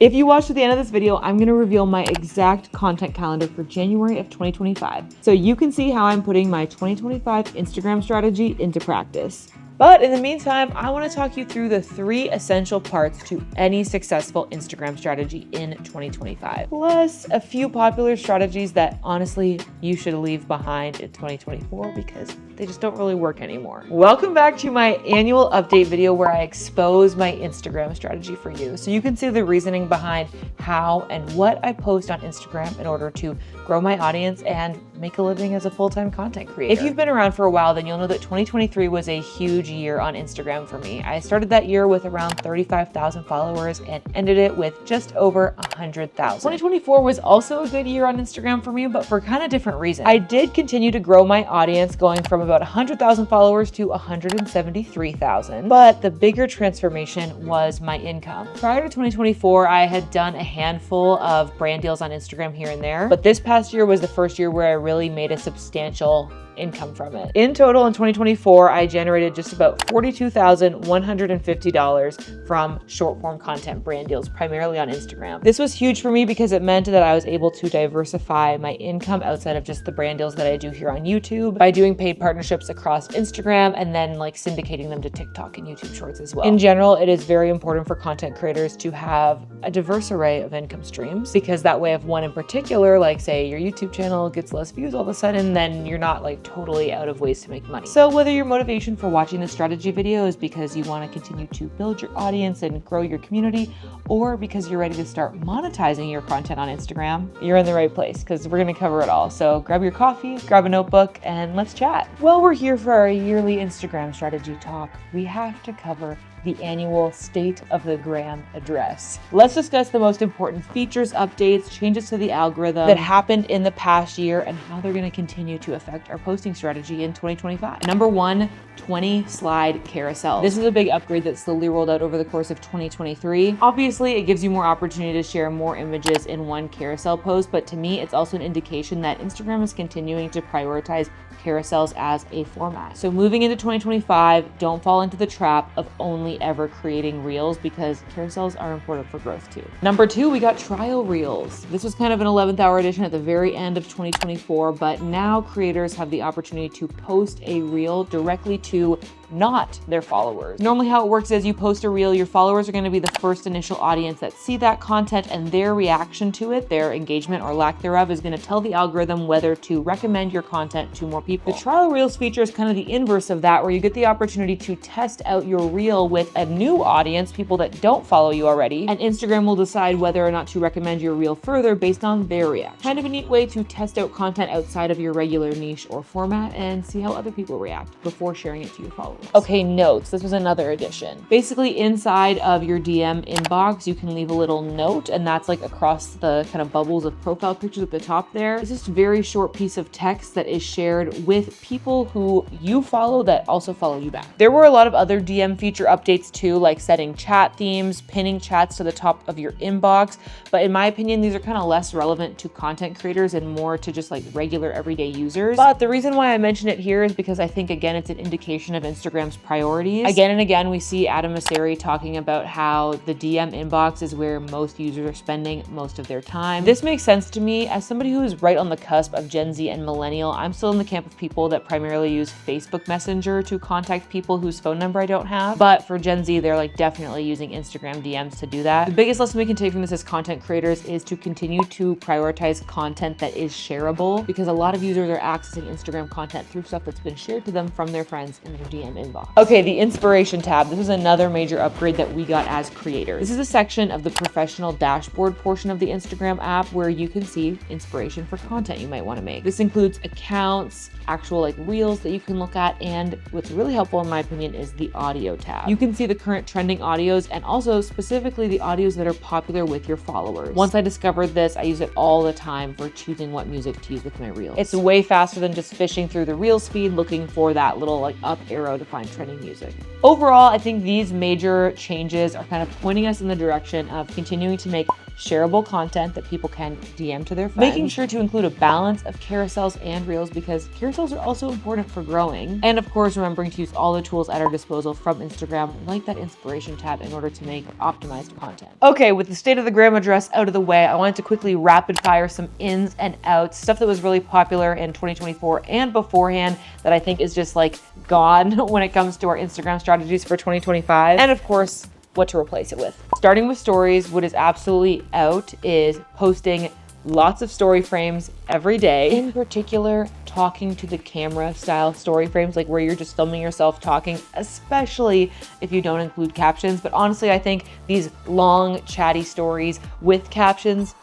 If you watch to the end of this video, I'm gonna reveal my exact content calendar for January of 2025. So you can see how I'm putting my 2025 Instagram strategy into practice. But in the meantime, I want to talk you through the 3 essential parts to any successful Instagram strategy in 2025. Plus a few popular strategies that honestly you should leave behind in 2024 because they just don't really work anymore. Welcome back to my annual update video where I expose my Instagram strategy for you. So you can see the reasoning behind how and what I post on Instagram in order to grow my audience and make a living as a full-time content creator. If you've been around for a while, then you'll know that 2023 was a huge year on Instagram for me. I started that year with around 35,000 followers and ended it with just over 100,000. 2024 was also a good year on Instagram for me, but for kind of different reasons. I did continue to grow my audience, going from about 100,000 followers to 173,000. But the bigger transformation was my income. Prior to 2024, I had done a handful of brand deals on Instagram here and there, but this past year was the first year where I really made a substantial income from it. In total, in 2024, I generated just about $42,150 from short form content brand deals, primarily on Instagram. This was huge for me because it meant that I was able to diversify my income outside of just the brand deals that I do here on YouTube by doing paid partnerships across Instagram and then like syndicating them to TikTok and YouTube Shorts as well. In general, it is very important for content creators to have a diverse array of income streams because that way if one in particular, like say your YouTube channel gets less views all of a sudden, then you're not like totally out of ways to make money. So whether your motivation for watching this strategy video is because you want to continue to build your audience and grow your community, or because you're ready to start monetizing your content on Instagram, you're in the right place because we're going to cover it all. So grab your coffee, grab a notebook, and let's chat. Well, we're here for our yearly Instagram strategy talk. We have to cover the annual State of the Gram address. Let's discuss the most important features, updates, changes to the algorithm that happened in the past year and how they're going to continue to affect our posting strategy in 2025. Number 1, 20 slide carousel. This is a big upgrade that slowly rolled out over the course of 2023. Obviously, it gives you more opportunity to share more images in one carousel post, but to me, it's also an indication that Instagram is continuing to prioritize carousels as a format. So moving into 2025, don't fall into the trap of only ever creating reels because carousels are important for growth too. Number 2, we got trial reels. This was kind of an 11th hour edition at the very end of 2024, but now creators have the opportunity to post a reel directly to not their followers. Normally how it works is you post a reel, your followers are going to be the first initial audience that see that content, and their reaction to it, their engagement or lack thereof, is going to tell the algorithm whether to recommend your content to more people. The trial reels feature is kind of the inverse of that, where you get the opportunity to test out your reel with a new audience, people that don't follow you already, and Instagram will decide whether or not to recommend your reel further based on their reaction. Kind of a neat way to test out content outside of your regular niche or format and see how other people react before sharing it to your followers. Okay, notes. This was another addition. Basically, inside of your DM inbox, you can leave a little note, and that's like across the kind of bubbles of profile pictures at the top there. It's just a very short piece of text that is shared with people who you follow that also follow you back. There were a lot of other DM feature updates too, like setting chat themes, pinning chats to the top of your inbox, but in my opinion, these are kind of less relevant to content creators and more to just like regular everyday users. But the reason why I mention it here is because I think, again, it's an indication of Instagram's priorities. Again and again, we see Adam Mosseri talking about how the DM inbox is where most users are spending most of their time. This makes sense to me as somebody who is right on the cusp of Gen Z and millennial. I'm still in the camp of people that primarily use Facebook Messenger to contact people whose phone number I don't have. But for Gen Z, they're like definitely using Instagram DMs to do that. The biggest lesson we can take from this as content creators is to continue to prioritize content that is shareable, because a lot of users are accessing Instagram content through stuff that's been shared to them from their friends in their DM inbox. Okay, the inspiration tab. This is another major upgrade that we got as creators. This is a section of the professional dashboard portion of the Instagram app where you can see inspiration for content you might want to make. This includes accounts, actual like reels that you can look at, and what's really helpful in my opinion is the audio tab. You can see the current trending audios and also specifically the audios that are popular with your followers. Once I discovered this, I use it all the time for choosing what music to use with my reels. It's way faster than just fishing through the Reels feed looking for that little like up arrow to find trending music. Overall, I think these major changes are kind of pointing us in the direction of continuing to make shareable content that people can DM to their friends, making sure to include a balance of carousels and reels because carousels are also important for growing. And of course, remembering to use all the tools at our disposal from Instagram, like that inspiration tab, in order to make optimized content. Okay, with the state of the gram address out of the way, I wanted to quickly rapid fire some ins and outs, stuff that was really popular in 2024 and beforehand that I think is just like gone when it comes to our Instagram strategies for 2025. And of course, what to replace it with. Starting with stories, what is absolutely out is posting lots of story frames every day. In particular, talking to the camera style story frames, like where you're just filming yourself talking, especially if you don't include captions. But honestly, I think these long chatty stories with captions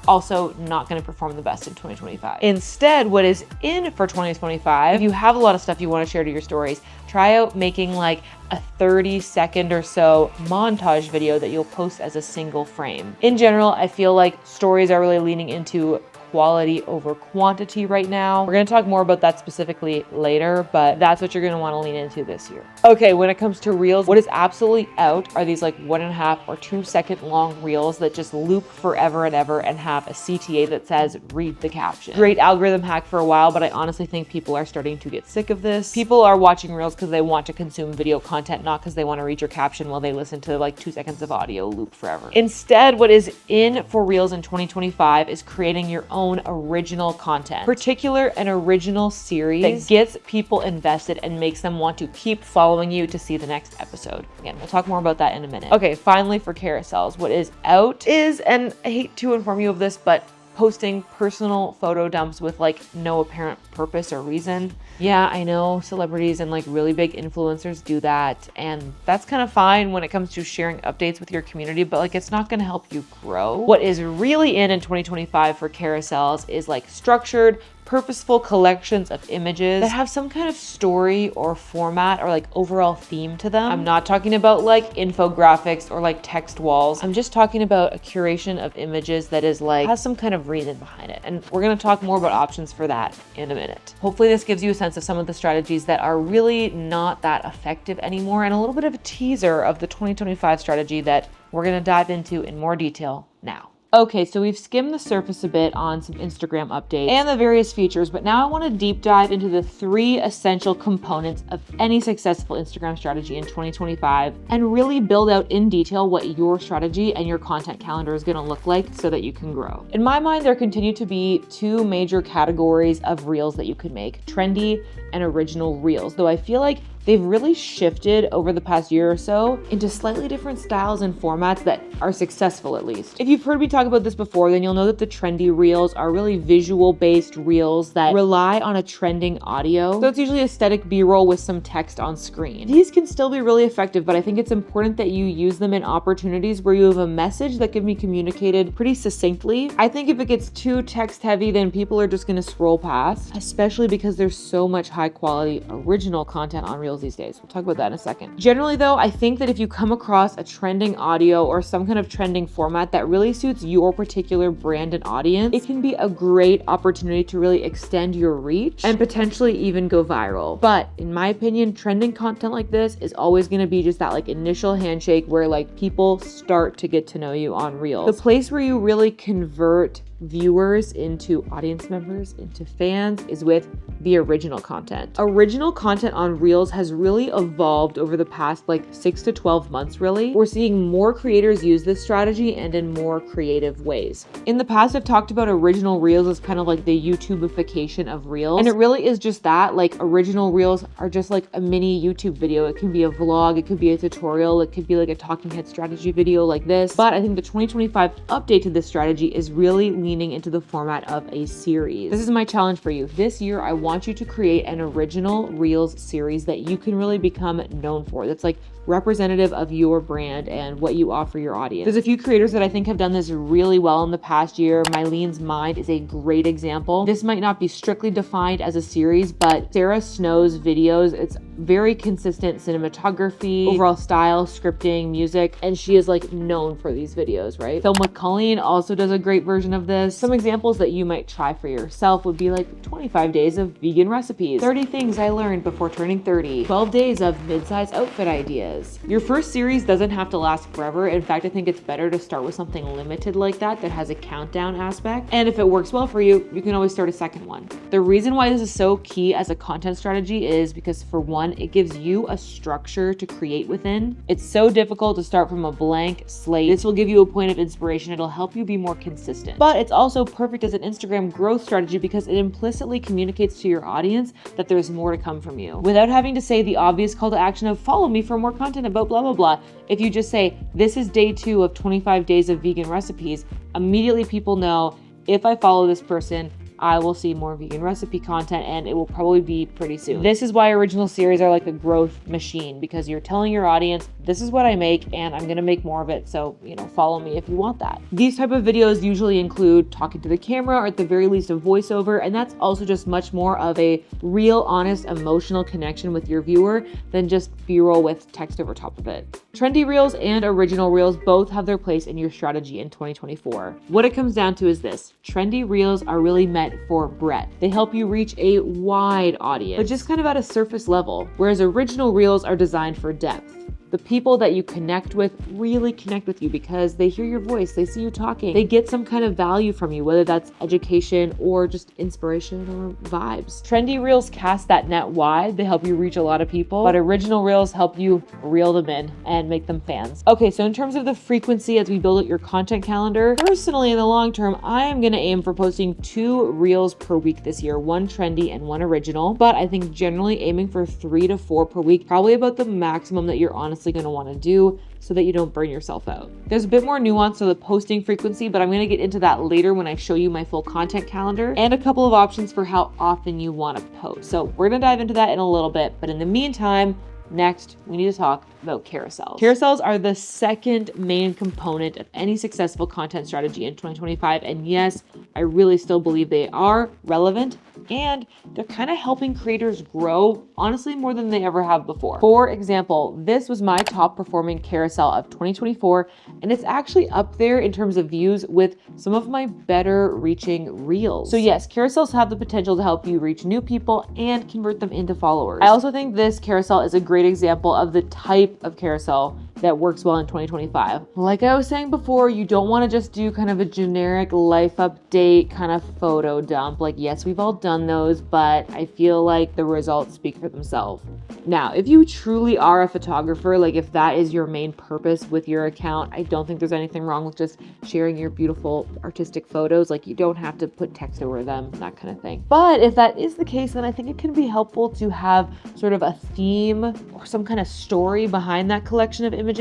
also not going to perform the best in 2025. Instead, what is in for 2025, if you have a lot of stuff you want to share to your stories, try out making like a 30-second or so montage video that you'll post as a single frame. In general, I feel like stories are really leaning into quality over quantity right now. We're gonna talk more about that specifically later, but that's what you're gonna wanna lean into this year. Okay, when it comes to reels, what is absolutely out are these like 1.5 or 2 second long reels that just loop forever and ever and have a CTA that says read the caption. Great algorithm hack for a while, but I honestly think people are starting to get sick of this. People are watching reels because they want to consume video content, not because they want to read your caption while they listen to like 2 seconds of audio loop forever. Instead, what is in for reels in 2025 is creating your own original content, particular an original series that gets people invested and makes them want to keep following you to see the next episode. Again, we'll talk more about that in a minute. Okay, finally for carousels, what is out is, and I hate to inform you of this, but posting personal photo dumps with like no apparent purpose or reason. Yeah, I know celebrities and like really big influencers do that, and that's kind of fine when it comes to sharing updates with your community, but like it's not going to help you grow. What is really in 2025 for carousels is like structured, purposeful collections of images that have some kind of story or format or like overall theme to them. I'm not talking about like infographics or like text walls. I'm just talking about a curation of images that is like has some kind of reason behind it. And we're going to talk more about options for that in a minute. Hopefully this gives you a sense of some of the strategies that are really not that effective anymore and a little bit of a teaser of the 2025 strategy that we're going to dive into in more detail now. Okay, so we've skimmed the surface a bit on some Instagram updates and the various features, but now I want to deep dive into the 3 essential components of any successful Instagram strategy in 2025 and really build out in detail what your strategy and your content calendar is going to look like so that you can grow. In my mind, there continue to be 2 major categories of reels that you could make: trendy and original reels, though I feel like they've really shifted over the past year or so into slightly different styles and formats that are successful, at least. If you've heard me talk about this before, then you'll know that the trendy reels are really visual-based reels that rely on a trending audio. So it's usually aesthetic B-roll with some text on screen. These can still be really effective, but I think it's important that you use them in opportunities where you have a message that can be communicated pretty succinctly. I think if it gets too text-heavy, then people are just gonna scroll past, especially because there's so much high-quality original content on reels these days. We'll talk about that in a second. Generally though, I think that if you come across a trending audio or some kind of trending format that really suits your particular brand and audience, it can be a great opportunity to really extend your reach and potentially even go viral. But in my opinion, trending content like this is always going to be just that like initial handshake where like people start to get to know you on reels. The place where you really convert viewers into audience members, into fans, is with the original content. Original content on reels has really evolved over the past like 6 to 12 months really. We're seeing more creators use this strategy and in more creative ways. In the past, I've talked about original reels as kind of like the YouTubeification of reels, and it really is just that. Like original reels are just like a mini YouTube video. It can be a vlog, it could be a tutorial, it could be like a talking head strategy video like this. But I think the 2025 update to this strategy is really leaning into the format of a series. This is my challenge for you. This year, I want you to create an original reels series that you can really become known for. That's like representative of your brand and what you offer your audience. There's a few creators that I think have done this really well in the past year. Mylene's Mind is a great example. This might not be strictly defined as a series, but Sarah Snow's videos, it's very consistent cinematography, overall style, scripting, music, and she is like known for these videos, right? Film with Colleen also does a great version of this. Some examples that you might try for yourself would be like 25 days of vegan recipes, 30 things I learned before turning 30, 12 days of mid-size outfit ideas. Your first series doesn't have to last forever. In fact, I think it's better to start with something limited like that has a countdown aspect. And if it works well for you, you can always start a second one. The reason why this is so key as a content strategy is because, for one, it gives you a structure to create within. It's so difficult to start from a blank slate. This will give you a point of inspiration. It'll help you be more consistent. But it's also perfect as an Instagram growth strategy because it implicitly communicates to your audience that there's more to come from you, without having to say the obvious call to action of follow me for more content about blah, blah, blah. If you just say, this is day 2 of 25 days of vegan recipes, immediately people know if I follow this person, I will see more vegan recipe content, and it will probably be pretty soon. This is why original series are like a growth machine, because you're telling your audience, this is what I make and I'm gonna make more of it. So, follow me if you want that. These type of videos usually include talking to the camera, or at the very least a voiceover. And that's also just much more of a real, honest, emotional connection with your viewer than just B-roll with text over top of it. Trendy reels and original reels both have their place in your strategy in 2024. What it comes down to is this: trendy reels are really meant for breadth. They help you reach a wide audience, but just kind of at a surface level, whereas original reels are designed for depth. The people that you connect with really connect with you because they hear your voice, they see you talking, they get some kind of value from you, whether that's education or just inspiration or vibes. Trendy reels cast that net wide. They help you reach a lot of people, but original reels help you reel them in and make them fans. Okay, so in terms of the frequency as we build out your content calendar, personally in the long term, I am gonna aim for posting 2 reels per week this year, 1 trendy and 1 original, but I think generally aiming for 3 to 4 per week, probably about the maximum that you're honestly going to want to do so that you don't burn yourself out. There's a bit more nuance to the posting frequency, but I'm going to get into that later when I show you my full content calendar and a couple of options for how often you want to post. So we're going to dive into that in a little bit, but in the meantime, next, we need to talk about carousels. Carousels are the second main component of any successful content strategy in 2025. And yes, I really still believe they are relevant, and they're kind of helping creators grow, honestly, more than they ever have before. For example, this was my top performing carousel of 2024, and it's actually up there in terms of views with some of my better reaching reels. So yes, carousels have the potential to help you reach new people and convert them into followers. I also think this carousel is a great example of the type of carousel that works well in 2025. Like I was saying before, you don't want to just do kind of a generic life update kind of photo dump. Like, yes, we've all done those, but I feel like the results speak for themselves. Now, if you truly are a photographer, like if that is your main purpose with your account, I don't think there's anything wrong with just sharing your beautiful artistic photos. Like, you don't have to put text over them, that kind of thing. But if that is the case, then I think it can be helpful to have sort of a theme or some kind of story behind that collection of images.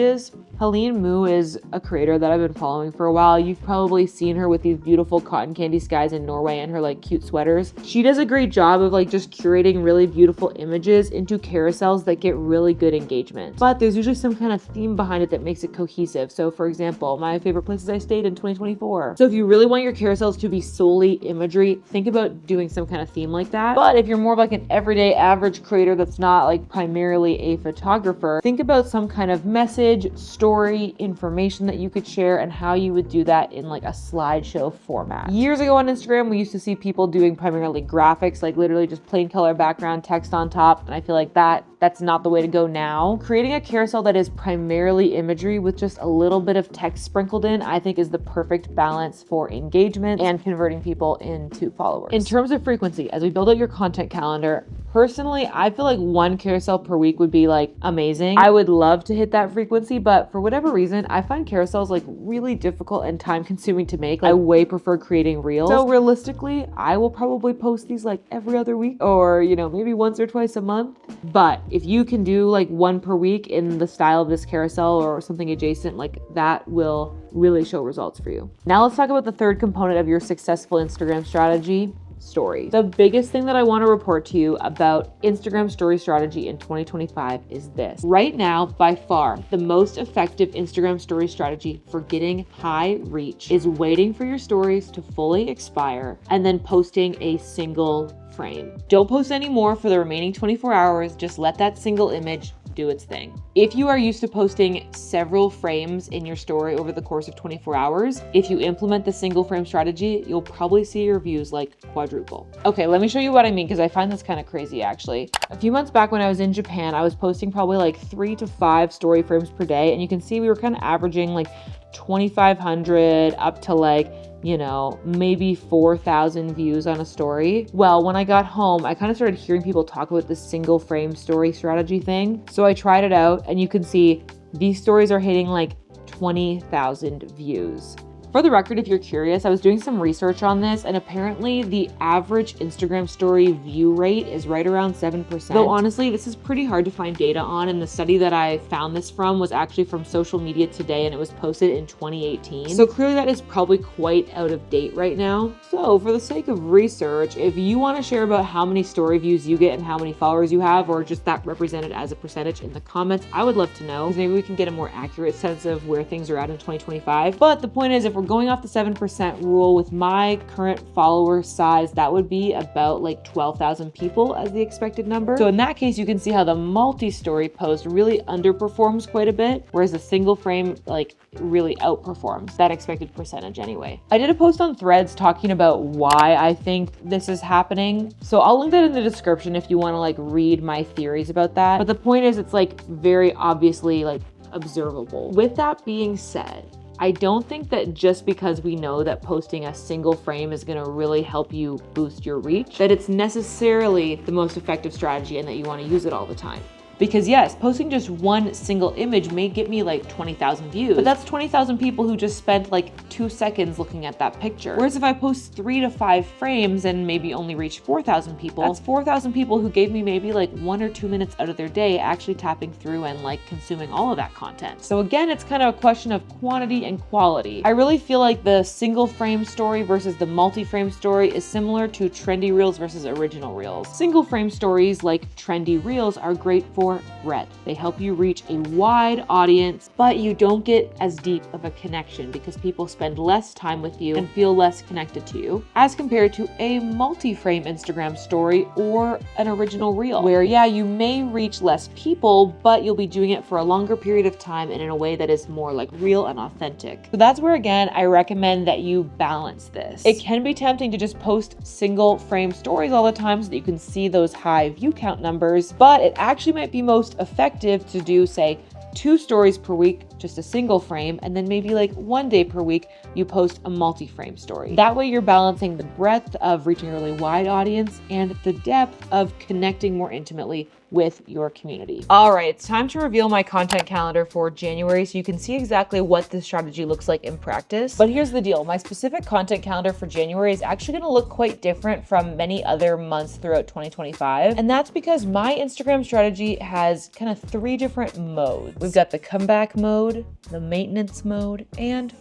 Helene Moo is a creator that I've been following for a while. You've probably seen her with these beautiful cotton candy skies in Norway and her like cute sweaters. She does a great job of like just curating really beautiful images into carousels that get really good engagement. But there's usually some kind of theme behind it that makes it cohesive. So for example, my favorite places I stayed in 2024. So if you really want your carousels to be solely imagery, think about doing some kind of theme like that. But if you're more of like an everyday average creator that's not like primarily a photographer, think about some kind of message, story, information that you could share and how you would do that in like a slideshow format. Years ago on Instagram, we used to see people doing primarily graphics, like literally just plain color background, text on top. And I feel like that's not the way to go now. Creating a carousel that is primarily imagery with just a little bit of text sprinkled in, I think is the perfect balance for engagement and converting people into followers. In terms of frequency, as we build out your content calendar, personally, I feel like 1 carousel per week would be like amazing. I would love to hit that frequency, but for whatever reason, I find carousels like really difficult and time consuming to make. I way prefer creating reels. So realistically, I will probably post these like every other week or, maybe once or twice a month. But if you can do like 1 per week in the style of this carousel or something adjacent, like that will really show results for you. Now let's talk about the third component of your successful Instagram strategy: story. The biggest thing that I want to report to you about Instagram story strategy in 2025 is this. Right now, by far, the most effective Instagram story strategy for getting high reach is waiting for your stories to fully expire and then posting a single frame. Don't post any more for the remaining 24 hours. Just let that single image do its thing. If you are used to posting several frames in your story over the course of 24 hours, if you implement the single frame strategy, you'll probably see your views like quadruple. Okay, let me show you what I mean, because I find this kind of crazy actually. A few months back when I was in Japan, I was posting probably like 3 to 5 story frames per day, and you can see we were kind of averaging like 2,500 up to like, you know, maybe 4,000 views on a story. Well, when I got home, I kind of started hearing people talk about this single frame story strategy thing. So I tried it out, and you can see these stories are hitting like 20,000 views. For the record, if you're curious, I was doing some research on this, and apparently the average Instagram story view rate is right around 7%. Though honestly, this is pretty hard to find data on, and the study that I found this from was actually from Social Media Today, and it was posted in 2018. So clearly that is probably quite out of date right now. So for the sake of research, if you want to share about how many story views you get and how many followers you have, or just that represented as a percentage in the comments, I would love to know, because maybe we can get a more accurate sense of where things are at in 2025. But the point is, if we're going off the 7% rule, with my current follower size, that would be about like 12,000 people as the expected number. So in that case, you can see how the multi-story post really underperforms quite a bit, whereas the single frame like really outperforms that expected percentage anyway. I did a post on Threads talking about why I think this is happening. So I'll link that in the description if you want to like read my theories about that. But the point is, it's like very obviously like observable. With that being said, I don't think that just because we know that posting a single frame is gonna really help you boost your reach, that it's necessarily the most effective strategy and that you wanna use it all the time. Because yes, posting just one single image may get me like 20,000 views, but that's 20,000 people who just spent like 2 seconds looking at that picture. Whereas if I post 3 to 5 frames and maybe only reach 4,000 people, that's 4,000 people who gave me maybe like 1 or 2 minutes out of their day actually tapping through and like consuming all of that content. So again, it's kind of a question of quantity and quality. I really feel like the single frame story versus the multi-frame story is similar to trendy reels versus original reels. Single frame stories like trendy reels are great for breadth. They help you reach a wide audience, but you don't get as deep of a connection because people spend less time with you and feel less connected to you, as compared to a multi-frame Instagram story or an original reel, where yeah, you may reach less people, but you'll be doing it for a longer period of time and in a way that is more like real and authentic. So that's where, again, I recommend that you balance this. It can be tempting to just post single frame stories all the time so that you can see those high view count numbers, but it actually might be most effective to do, say, 2 stories per week, just a single frame, and then maybe like 1 day per week, you post a multi-frame story. That way you're balancing the breadth of reaching a really wide audience and the depth of connecting more intimately with your community. All right, it's time to reveal my content calendar for January so you can see exactly what this strategy looks like in practice. But here's the deal. My specific content calendar for January is actually gonna look quite different from many other months throughout 2025. And that's because my Instagram strategy has kind of 3 different modes. We've got the comeback mode, the maintenance mode, and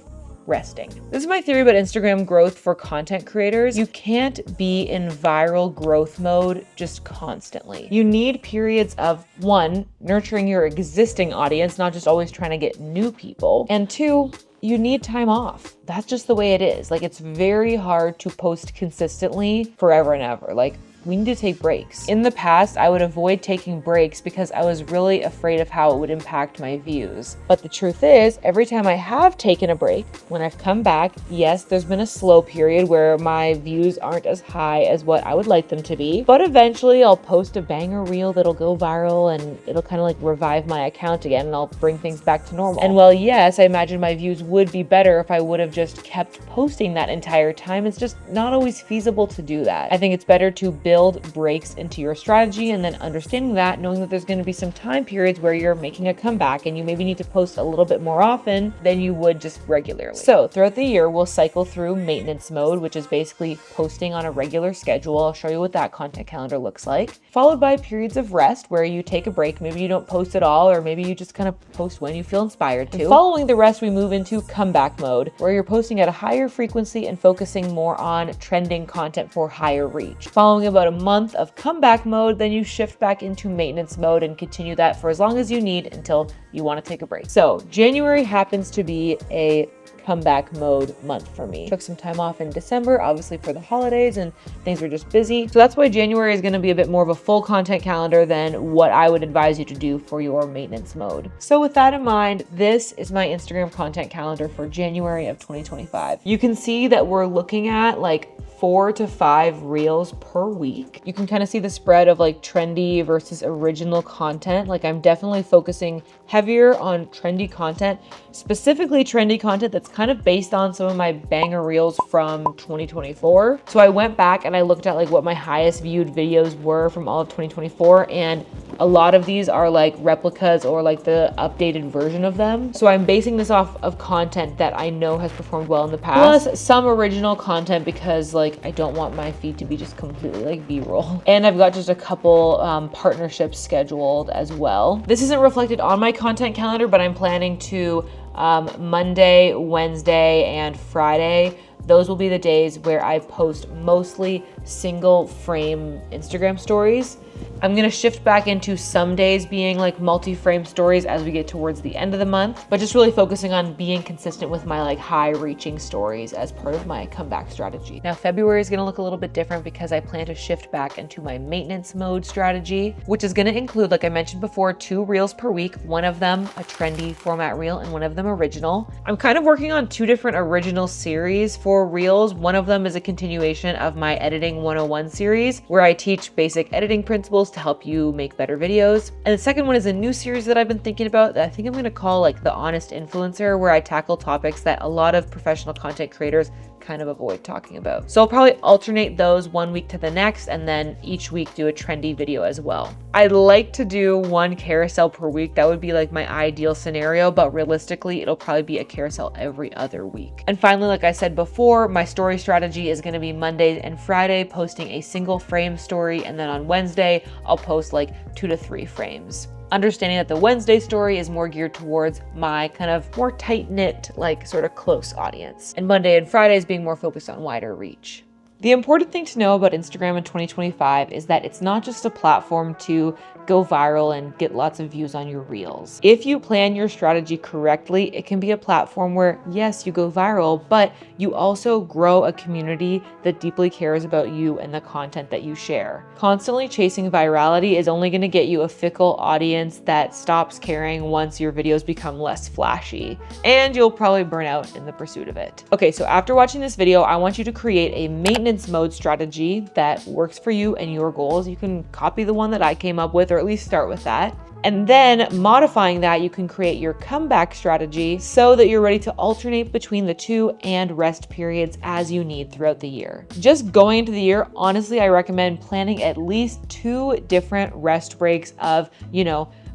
resting. This is my theory about Instagram growth for content creators. You can't be in viral growth mode just constantly. You need periods of 1, nurturing your existing audience, not just always trying to get new people, and 2, you need time off. That's just the way it is. Like, it's very hard to post consistently forever and ever. Like, we need to take breaks. In the past, I would avoid taking breaks because I was really afraid of how it would impact my views. But the truth is, every time I have taken a break, when I've come back, yes, there's been a slow period where my views aren't as high as what I would like them to be, but eventually I'll post a banger reel that'll go viral and it'll kind of like revive my account again, and I'll bring things back to normal. And while yes, I imagine my views would be better if I would have just kept posting that entire time, it's just not always feasible to do that. I think it's better to build build breaks into your strategy, and then understanding that, knowing that there's going to be some time periods where you're making a comeback and you maybe need to post a little bit more often than you would just regularly. So throughout the year, we'll cycle through maintenance mode, which is basically posting on a regular schedule. I'll show you what that content calendar looks like, followed by periods of rest where you take a break. Maybe you don't post at all, or maybe you just kind of post when you feel inspired to. And following the rest, we move into comeback mode, where you're posting at a higher frequency and focusing more on trending content for higher reach. Following about a month of comeback mode, then you shift back into maintenance mode and continue that for as long as you need until you want to take a break. So January happens to be a comeback mode month for me. Took some time off in December, obviously for the holidays, and things were just busy. So that's why January is going to be a bit more of a full content calendar than what I would advise you to do for your maintenance mode. So with that in mind, this is my Instagram content calendar for January of 2025. You can see that we're looking at like 4 to 5 reels per week. You can kind of see the spread of like trendy versus original content. Like I'm definitely focusing heavier on trendy content, specifically trendy content that's kind of based on some of my banger reels from 2024. So I went back and I looked at like what my highest viewed videos were from all of 2024, and a lot of these are like replicas or like the updated version of them. So I'm basing this off of content that I know has performed well in the past, plus some original content, because like I don't want my feed to be just completely like B-roll. And I've got just a couple partnerships scheduled as well. This isn't reflected on my content calendar, but I'm planning to Monday, Wednesday, and Friday. Those will be the days where I post mostly single frame Instagram stories. I'm gonna shift back into some days being like multi-frame stories as we get towards the end of the month, but just really focusing on being consistent with my like high reaching stories as part of my comeback strategy. Now February is gonna look a little bit different because I plan to shift back into my maintenance mode strategy, which is gonna include, like I mentioned before, 2 reels per week, one of them a trendy format reel and one of them original. I'm kind of working on 2 different original series for reels. One of them is a continuation of my Editing 101 series, where I teach basic editing principles to help you make better videos. And the second one is a new series that I've been thinking about that I think I'm gonna call like The Honest Influencer, where I tackle topics that a lot of professional content creators kind of avoid talking about. So I'll probably alternate those one week to the next, and then each week do a trendy video as well. I'd like to do 1 carousel per week. That would be like my ideal scenario, but realistically, it'll probably be a carousel every other week. And finally, like I said before, my story strategy is gonna be Monday and Friday posting a single frame story, and then on Wednesday, I'll post like 2 to 3 frames. Understanding that the Wednesday story is more geared towards my kind of more tight-knit, like sort of close audience. And Monday and Fridays being more focused on wider reach. The important thing to know about Instagram in 2025 is that it's not just a platform to go viral and get lots of views on your reels. If you plan your strategy correctly, it can be a platform where, yes, you go viral, but you also grow a community that deeply cares about you and the content that you share. Constantly chasing virality is only going to get you a fickle audience that stops caring once your videos become less flashy, and you'll probably burn out in the pursuit of it. Okay, so after watching this video, I want you to create a maintenance mode strategy that works for you and your goals. You can copy the one that I came up with, or at least start with that. And then modifying that, you can create your comeback strategy so that you're ready to alternate between the 2 and rest periods as you need throughout the year. Just going into the year, honestly, I recommend planning at least 2 different rest breaks of,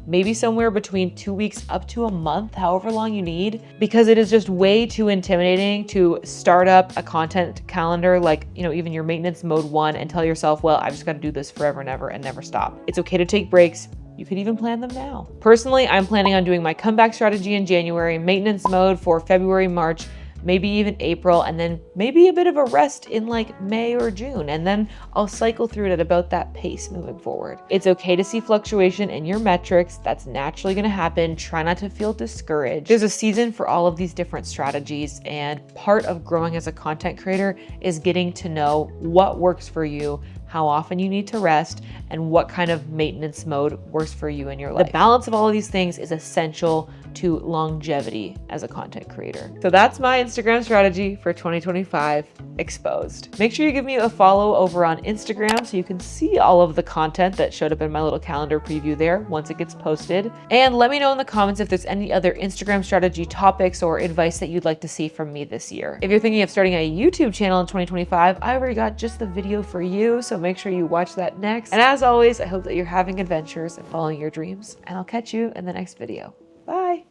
maybe somewhere between 2 weeks up to a month, however long you need, because it is just way too intimidating to start up a content calendar like, even your maintenance mode 1 and tell yourself, well, I've just got to do this forever and ever and never stop. It's okay to take breaks. You could even plan them now. Personally, I'm planning on doing my comeback strategy in January, maintenance mode for February, March, maybe even April, and then maybe a bit of a rest in like May or June, and then I'll cycle through it at about that pace moving forward. It's okay to see fluctuation in your metrics. That's naturally gonna happen. Try not to feel discouraged. There's a season for all of these different strategies, and part of growing as a content creator is getting to know what works for you, how often you need to rest, and what kind of maintenance mode works for you in your life. The balance of all of these things is essential to longevity as a content creator. So that's my Instagram strategy for 2025 exposed. Make sure you give me a follow over on Instagram so you can see all of the content that showed up in my little calendar preview there once it gets posted. And let me know in the comments if there's any other Instagram strategy topics or advice that you'd like to see from me this year. If you're thinking of starting a YouTube channel in 2025, I already got just the video for you, so make sure you watch that next. And as always, I hope that you're having adventures and following your dreams, and I'll catch you in the next video. Bye.